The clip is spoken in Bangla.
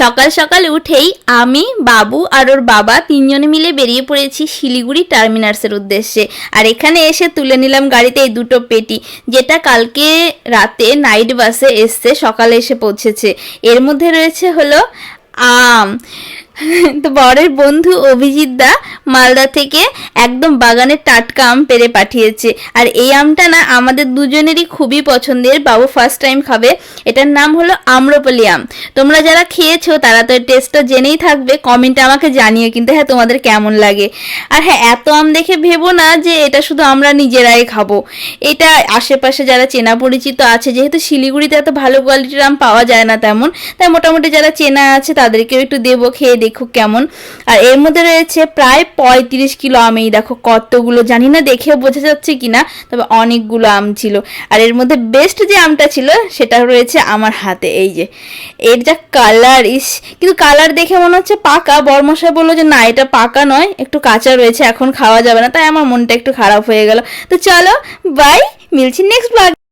সকাল সকাল উঠেই আমি, বাবু আর ওর বাবা তিনজনে মিলে বেরিয়ে পড়েছি শিলিগুড়ি টার্মিনাসের উদ্দেশ্যে। আর এখানে এসে তুলে নিলাম গাড়িতে এই দুটো পেটি, যেটা কালকে রাতে নাইট বাসে এসছে, সকালে এসে পৌঁছেছে। এর মধ্যে রয়েছে হলো আম। তো বরের বন্ধু অভিজিৎ দা মালদা থেকে একদম বাগানের টাটকা আম পেড়ে পাঠিয়েছে। আর এই আমটা না আমাদের দুজনেরই খুবই পছন্দের, বাবু ফার্স্ট টাইম খাবে। এটার নাম হলো আম্রপলি আম। তোমরা যারা খেয়েছো তারা তো টেস্টটা জেনেই থাকবে, কমেন্টে আমাকে জানিও কিন্তু হ্যাঁ তোমাদের কেমন লাগে। আর হ্যাঁ, এত আম দেখে ভেবো না যে এটা শুধু আমরা নিজেরাই খাবো, এটা আশেপাশে যারা চেনা পরিচিত আছে, যেহেতু শিলিগুড়িতে এত ভালো কোয়ালিটির আম পাওয়া যায় না তেমন, তাই মোটামুটি যারা চেনা আছে তাদেরকেও একটু দেবো, খেয়ে দেখো কেমন। আর এর মধ্যে রয়েছে প্রায় 35 কিলো আম। এই দেখো কতগুলো, জানি না দেখেও বোঝা যাচ্ছে কিনা, তবে অনেকগুলো আম ছিল। আর এর মধ্যে বেস্ট যে আমটা ছিল সেটা রয়েছে আমার হাতে। এই যে এর যা কালার, ইস, কিন্তু কালার দেখে মনে হচ্ছে পাকা। বরমশাই বললো যে না, এটা পাকা নয়, একটু কাঁচা রয়েছে, এখন খাওয়া যাবে না। তাই আমার মনটা একটু খারাপ হয়ে গেল। তো চলো, বাই, মিলছি নেক্সট ব্লগ।